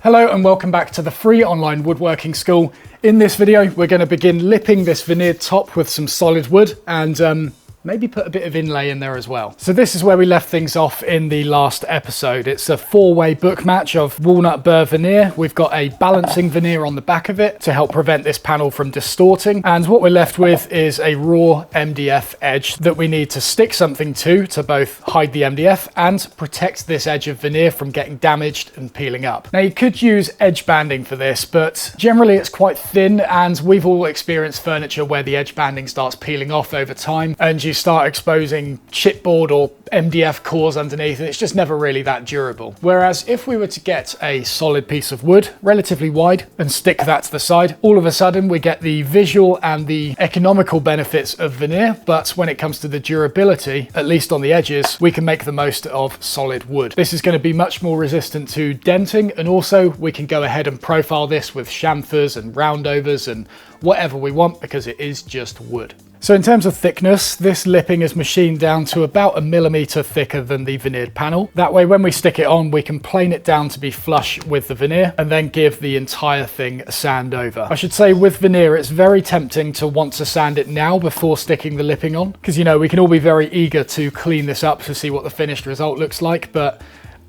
Hello and welcome back to the free online woodworking school. In this video, we're going to begin lipping this veneered top with some solid wood and maybe put a bit of inlay in there as well. So this is where we left things off in the last episode. It's a four-way book match of walnut burr veneer. We've got a balancing veneer on the back of it to help prevent this panel from distorting. And what we're left with is a raw MDF edge that we need to stick something to both hide the MDF and protect this edge of veneer from getting damaged and peeling up. Now you could use edge banding for this, but generally it's quite thin and we've all experienced furniture where the edge banding starts peeling off over time and you start exposing chipboard or MDF cores underneath and it's just never really that durable. Whereas if we were to get a solid piece of wood, relatively wide, and stick that to the side, all of a sudden we get the visual and the economical benefits of veneer, but when it comes to the durability, at least on the edges, we can make the most of solid wood. This is going to be much more resistant to denting, and also we can go ahead and profile this with chamfers and roundovers and whatever we want because it is just wood. So in terms of thickness, this lipping is machined down to about 1 millimeter thicker than the veneered panel. That way when we stick it on, we can plane it down to be flush with the veneer and then give the entire thing a sand over. I should say with veneer, it's very tempting to want to sand it now before sticking the lipping on, because you know, we can all be very eager to clean this up to see what the finished result looks like, but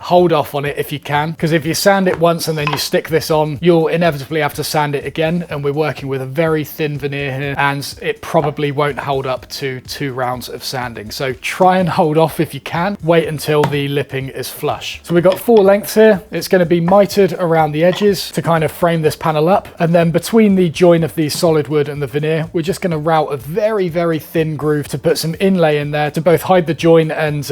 hold off on it if you can, because if you sand it once and then you stick this on, you'll inevitably have to sand it again, and we're working with a very thin veneer here and it probably won't hold up to 2 rounds of sanding. So try and hold off if you can. Wait until the lipping is flush. So we've got 4 lengths here. It's going to be mitered around the edges to kind of frame this panel up, and then between the join of the solid wood and the veneer, we're just going to route a very, very thin groove to put some inlay in there to both hide the join and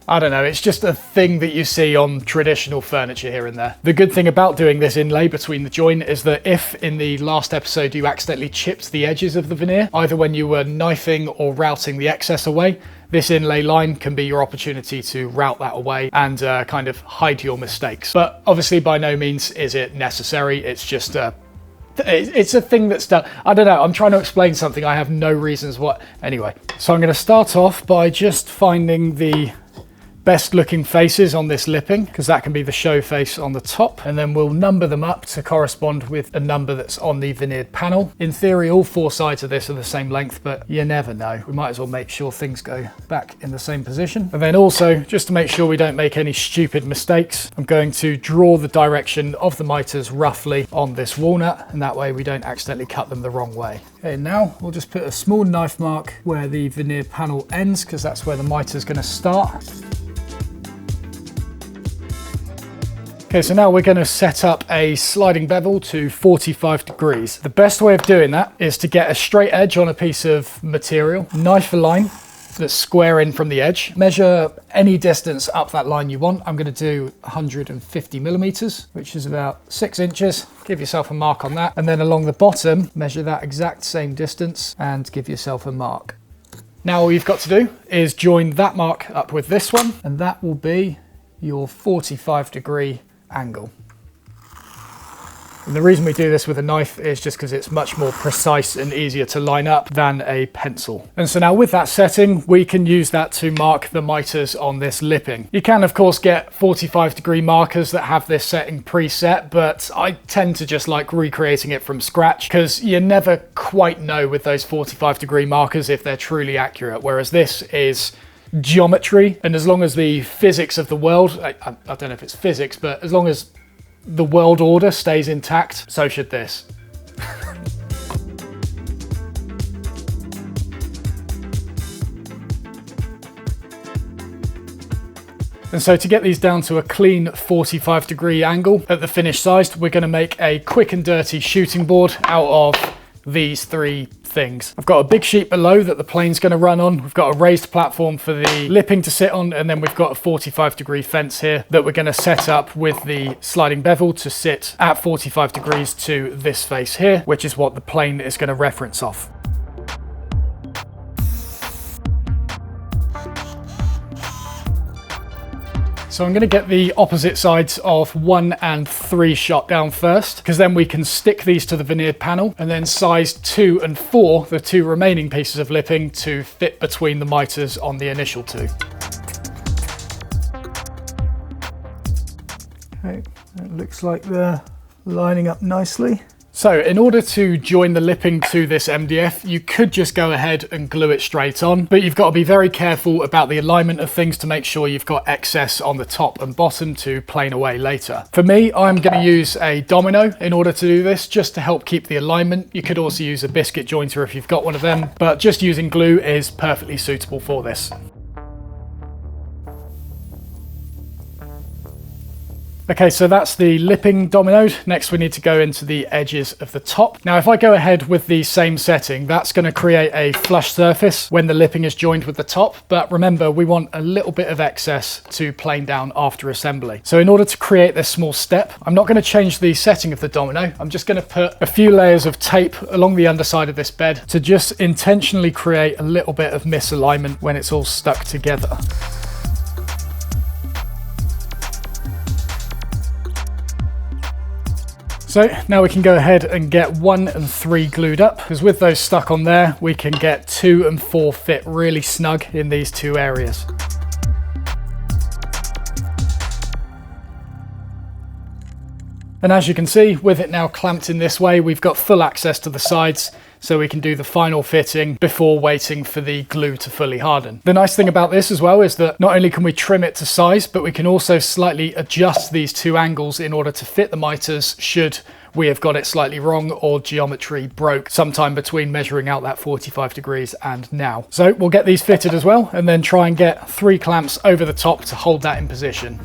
I don't know, it's just a thing that you see on traditional furniture here and there. The good thing about doing this inlay between the join is that if in the last episode you accidentally chipped the edges of the veneer, either when you were knifing or routing the excess away, this inlay line can be your opportunity to route that away and kind of hide your mistakes. But obviously by no means is it necessary. It's just it's a thing that's done. I don't know, I'm trying to explain something. I have no reasons what. Anyway, so I'm going to start off by just finding the best looking faces on this lipping, because that can be the show face on the top, and then we'll number them up to correspond with a number that's on the veneered panel. In theory, all 4 sides of this are the same length, but you never know. We might as well make sure things go back in the same position. And then also, just to make sure we don't make any stupid mistakes, I'm going to draw the direction of the mitres roughly on this walnut, and that way we don't accidentally cut them the wrong way. Okay, now we'll just put a small knife mark where the veneered panel ends, because that's where the mitre is going to start. Okay, so now we're going to set up a sliding bevel to 45 degrees. The best way of doing that is to get a straight edge on a piece of material, knife a line that's square in from the edge, measure any distance up that line you want. I'm going to do 150 millimeters, which is about 6 inches. Give yourself a mark on that. And then along the bottom, measure that exact same distance and give yourself a mark. Now all you've got to do is join that mark up with this one, and that will be your 45 degree angle. And the reason we do this with a knife is just because it's much more precise and easier to line up than a pencil. And so now with that setting, we can use that to mark the mitres on this lipping. You can of course get 45 degree markers that have this setting preset, but I tend to just like recreating it from scratch because you never quite know with those 45 degree markers if they're truly accurate, whereas this is geometry, and as long as the physics of the world, I don't know if it's physics, but as long as the world order stays intact, so should this. And so to get these down to a clean 45 degree angle at the finished size, we're going to make a quick and dirty shooting board out of these 3 things. I've got a big sheet below that the plane's going to run on. We've got a raised platform for the lipping to sit on, and then we've got a 45 degree fence here that we're going to set up with the sliding bevel to sit at 45 degrees to this face here, which is what the plane is going to reference off. So I'm going to get the opposite sides of 1 and 3 shot down first, because then we can stick these to the veneered panel, and then size 2 and 4, the 2 remaining pieces of lipping, to fit between the mitres on the initial 2. Okay. It looks like they're lining up nicely. So in order to join the lipping to this MDF, you could just go ahead and glue it straight on, but you've got to be very careful about the alignment of things to make sure you've got excess on the top and bottom to plane away later. For me, I'm going to use a domino in order to do this, just to help keep the alignment. You could also use a biscuit jointer if you've got one of them, but just using glue is perfectly suitable for this. Okay, so that's the lipping dominoed. Next we need to go into the edges of the top. Now if I go ahead with the same setting, that's going to create a flush surface when the lipping is joined with the top, but remember we want a little bit of excess to plane down after assembly. So in order to create this small step, I'm not going to change the setting of the domino. I'm just going to put a few layers of tape along the underside of this bed to just intentionally create a little bit of misalignment when it's all stuck together. So now we can go ahead and get 1 and 3 glued up, because with those stuck on there, we can get 2 and 4 fit really snug in these 2 areas. And as you can see, with it now clamped in this way, we've got full access to the sides, so we can do the final fitting before waiting for the glue to fully harden. The nice thing about this as well is that not only can we trim it to size, but we can also slightly adjust these 2 angles in order to fit the mitres should we have got it slightly wrong or geometry broke sometime between measuring out that 45 degrees and now. So we'll get these fitted as well, and then try and get 3 clamps over the top to hold that in position.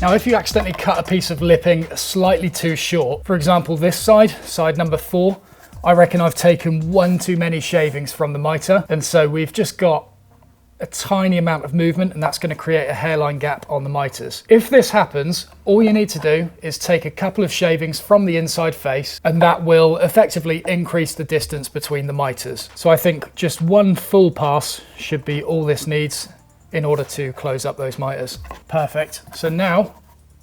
Now, if you accidentally cut a piece of lipping slightly too short, for example, this side number 4, I reckon I've taken 1 too many shavings from the mitre, and so we've just got a tiny amount of movement, and that's going to create a hairline gap on the mitres. If this happens, all you need to do is take a couple of shavings from the inside face, and that will effectively increase the distance between the mitres. So I think just 1 full pass should be all this needs in order to close up those mitres. Perfect. So now,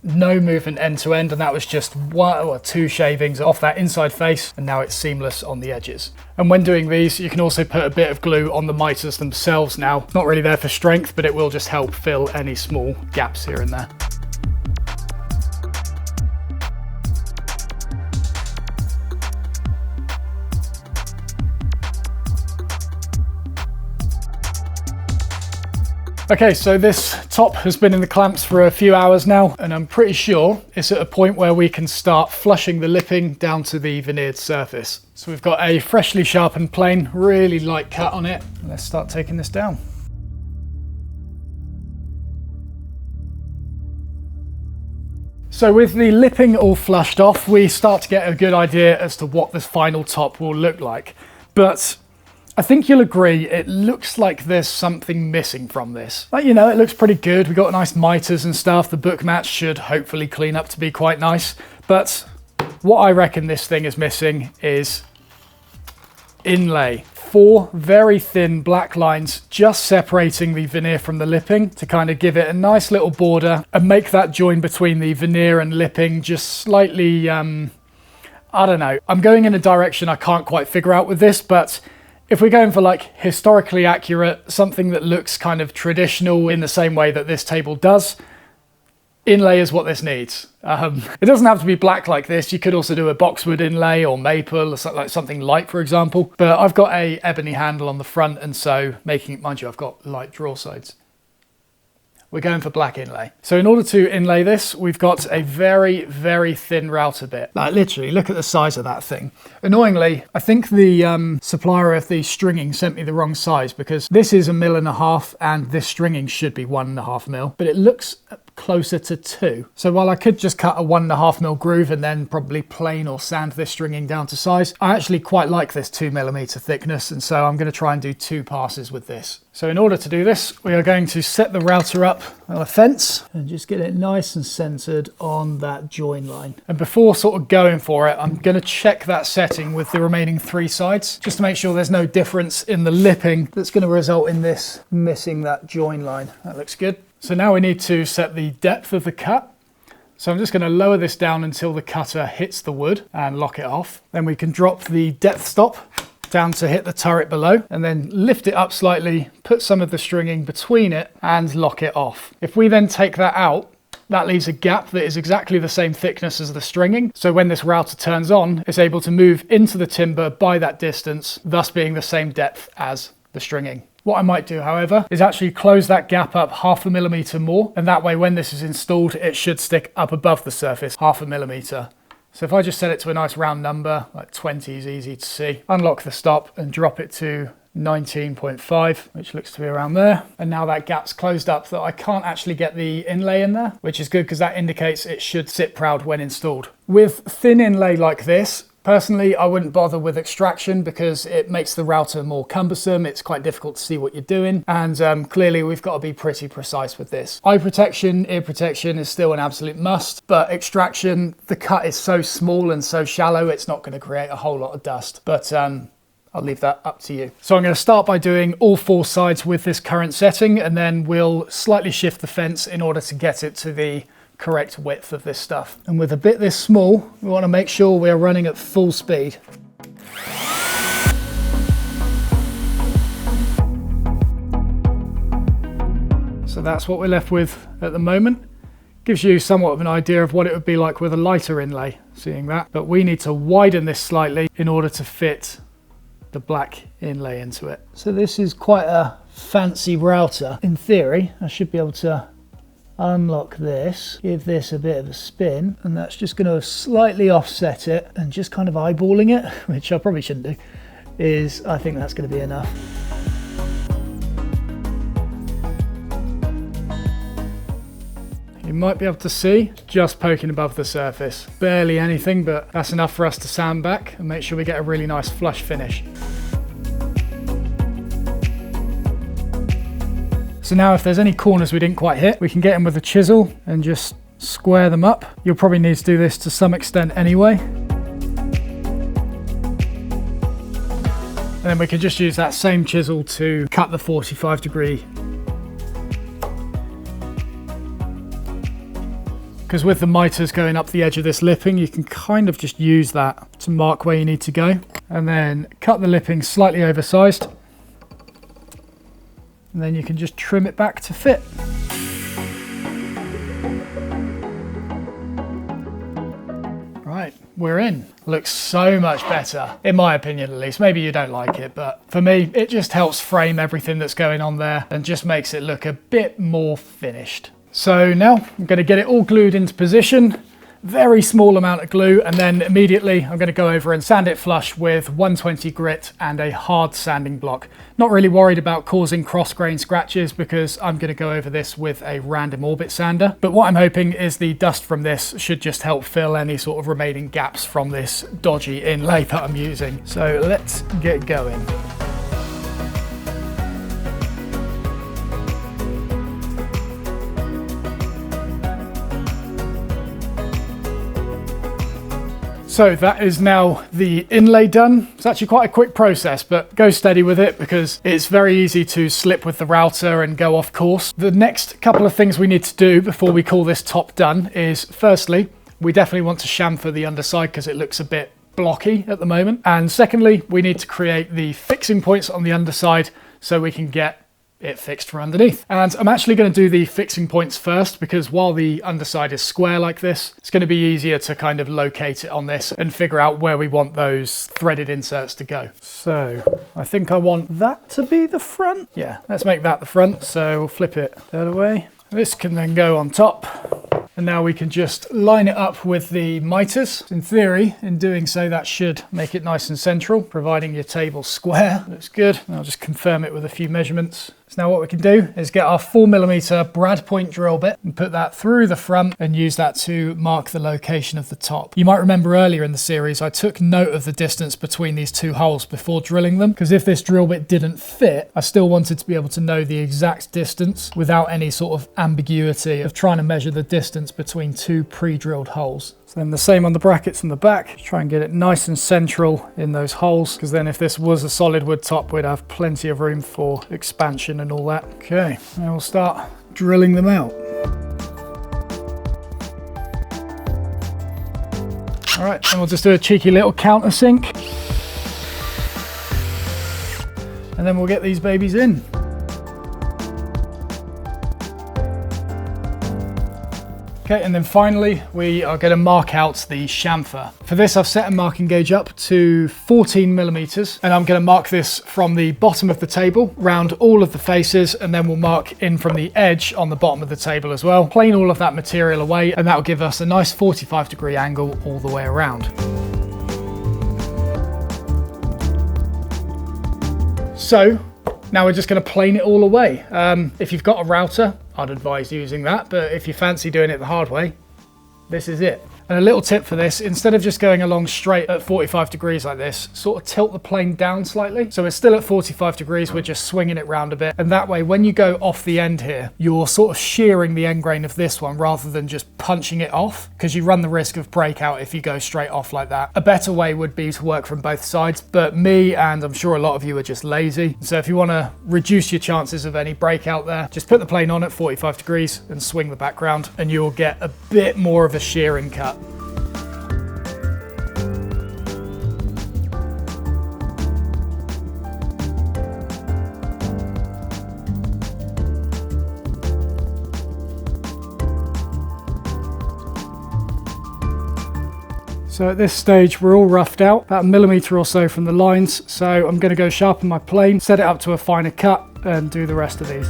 no movement end to end, and that was just 1 or 2 shavings off that inside face, and now it's seamless on the edges. And when doing these, you can also put a bit of glue on the mitres themselves now. It's not really there for strength, but it will just help fill any small gaps here and there. Okay, so this top has been in the clamps for a few hours now, and I'm pretty sure it's at a point where we can start flushing the lipping down to the veneered surface. So we've got a freshly sharpened plane, really light cut on it. Let's start taking this down. So with the lipping all flushed off, we start to get a good idea as to what this final top will look like. But I think you'll agree, it looks like there's something missing from this. Like, you know, it looks pretty good. We've got nice mitres and stuff. The book match should hopefully clean up to be quite nice. But what I reckon this thing is missing is inlay. 4 very thin black lines just separating the veneer from the lipping to kind of give it a nice little border and make that join between the veneer and lipping just slightly, I don't know. I'm going in a direction I can't quite figure out with this, but if we're going for like historically accurate, something that looks kind of traditional in the same way that this table does, inlay is what this needs. It doesn't have to be black like this. You could also do a boxwood inlay or maple or something light, for example. But I've got a ebony handle on the front, and so making it, mind you, I've got light draw sides. We're going for black inlay. So in order to inlay this, we've got a very, very thin router bit. Like literally, look at the size of that thing. Annoyingly, I think the supplier of the stringing sent me the wrong size, because this is 1.5 mil and this stringing should be 1.5 mil, but it looks closer to 2. So while I could just cut a 1.5 mil groove and then probably plane or sand this stringing down to size, I actually quite like this 2mm thickness, and so I'm going to try and do 2 passes with this. So in order to do this, we are going to set the router up on a fence and just get it nice and centered on that join line. And before sort of going for it, I'm going to check that setting with the remaining 3 sides, just to make sure there's no difference in the lipping that's going to result in this missing that join line. That looks good. So now we need to set the depth of the cut. So I'm just going to lower this down until the cutter hits the wood and lock it off. Then we can drop the depth stop down to hit the turret below, and then lift it up slightly, put some of the stringing between it and lock it off. If we then take that out, that leaves a gap that is exactly the same thickness as the stringing. So when this router turns on, it's able to move into the timber by that distance, thus being the same depth as the stringing. What I might do, however, is actually close that gap up 0.5 millimeter more, and that way when this is installed, it should stick up above the surface 0.5 millimeter. So if I just set it to a nice round number, like 20 is easy to see, unlock the stop and drop it to 19.5, which looks to be around there. And now that gap's closed up that I can't actually get the inlay in there, which is good because that indicates it should sit proud when installed. With thin inlay like this, personally, I wouldn't bother with extraction because it makes the router more cumbersome. It's quite difficult to see what you're doing. And clearly we've got to be pretty precise with this. Eye protection, ear protection is still an absolute must, but extraction, the cut is so small and so shallow, it's not going to create a whole lot of dust. But I'll leave that up to you. So I'm going to start by doing all 4 sides with this current setting, and then we'll slightly shift the fence in order to get it to the correct width of this stuff. And with a bit this small, we want to make sure we're running at full speed. So that's what we're left with at the moment. Gives you somewhat of an idea of what it would be like with a lighter inlay, seeing that. But we need to widen this slightly in order to fit the black inlay into it. So this is quite a fancy router. In theory, I should be able to unlock this, give this a bit of a spin, and that's just going to slightly offset it, and just kind of eyeballing it, which I probably shouldn't do, I think that's going to be enough. You might be able to see just poking above the surface. Barely anything, but that's enough for us to sand back and make sure we get a really nice flush finish. So now if there's any corners we didn't quite hit, we can get in with a chisel and just square them up. You'll probably need to do this to some extent anyway. And then we can just use that same chisel to cut the 45°. Because with the mitres going up the edge of this lipping, you can kind of just use that to mark where you need to go. And then cut the lipping slightly oversized. And then you can just trim it back to fit. Right, we're in. Looks so much better, in my opinion at least. Maybe you don't like it, but for me, it just helps frame everything that's going on there and just makes it look a bit more finished. So now I'm going to get it all glued into position. Very small amount of glue, and then immediately I'm going to go over and sand it flush with 120 grit and a hard sanding block. Not really worried about causing cross-grain scratches because I'm going to go over this with a random orbit sander. But what I'm hoping is the dust from this should just help fill any sort of remaining gaps from this dodgy inlay that I'm using. So let's get going. So that is now the inlay done. It's actually quite a quick process, but go steady with it because it's very easy to slip with the router and go off course. The next couple of things we need to do before we call this top done is, firstly, we definitely want to chamfer the underside because it looks a bit blocky at the moment. And secondly, we need to create the fixing points on the underside so we can get it fixed for underneath. And I'm actually going to do the fixing points first because while the underside is square like this, it's going to be easier to kind of locate it on this and figure out where we want those threaded inserts to go. So I think I want that to be the front. Yeah, let's make that the front. So we'll flip it the other way. This can then go on top. And now we can just line it up with the mitres. In theory, in doing so, that should make it nice and central, providing your table's square. Looks good. I'll just confirm it with a few measurements. So now what we can do is get our 4mm brad point drill bit and put that through the front and use that to mark the location of the top. You might remember earlier in the series, I took note of the distance between these two holes before drilling them, because if this drill bit didn't fit, I still wanted to be able to know the exact distance without any sort of ambiguity of trying to measure the distance between two pre-drilled holes. So then the same on the brackets in the back. Just try and get it nice and central in those holes, because then if this was a solid wood top, we'd have plenty of room for expansion and all that. Okay, now we'll start drilling them out. All right, and we'll just do a cheeky little countersink. And then we'll get these babies in. Okay, and then finally, we are going to mark out the chamfer. For this, I've set a marking gauge up to 14 millimeters, and I'm going to mark this from the bottom of the table, round all of the faces, and then we'll mark in from the edge on the bottom of the table as well. Plane all of that material away, and that will give us a nice 45-degree angle all the way around. So, now we're just going to plane it all away. If you've got a router, I'd advise using that, but if you fancy doing it the hard way, this is it. And a little tip for this, instead of just going along straight at 45 degrees like this, sort of tilt the plane down slightly. So we're still at 45 degrees, we're just swinging it round a bit. And that way, when you go off the end here, you're sort of shearing the end grain of this one rather than just punching it off, because you run the risk of breakout if you go straight off like that. A better way would be to work from both sides, but me, and I'm sure a lot of you, are just lazy. So if you want to reduce your chances of any breakout there, just put the plane on at 45 degrees and swing the background, and you'll get a bit more of a shearing cut. So at this stage, we're all roughed out, about a millimeter or so from the lines. So I'm going to go sharpen my plane, set it up to a finer cut, and do the rest of these.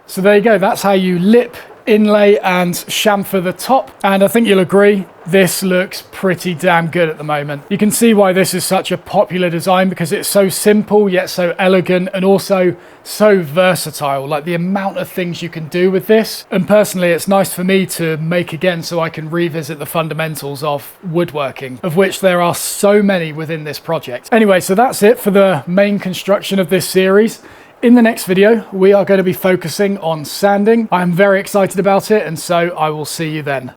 So there you go, that's how you lip, inlay and chamfer the top, and I think you'll agree this looks pretty damn good at the moment. You can see why this is such a popular design, because it's so simple yet so elegant, and also so versatile, like the amount of things you can do with this. And personally, it's nice for me to make again so I can revisit the fundamentals of woodworking, of which there are so many within this project. Anyway, so that's it for the main construction of this series. In the next video, we are going to be focusing on sanding. I'm very excited about it, and so I will see you then.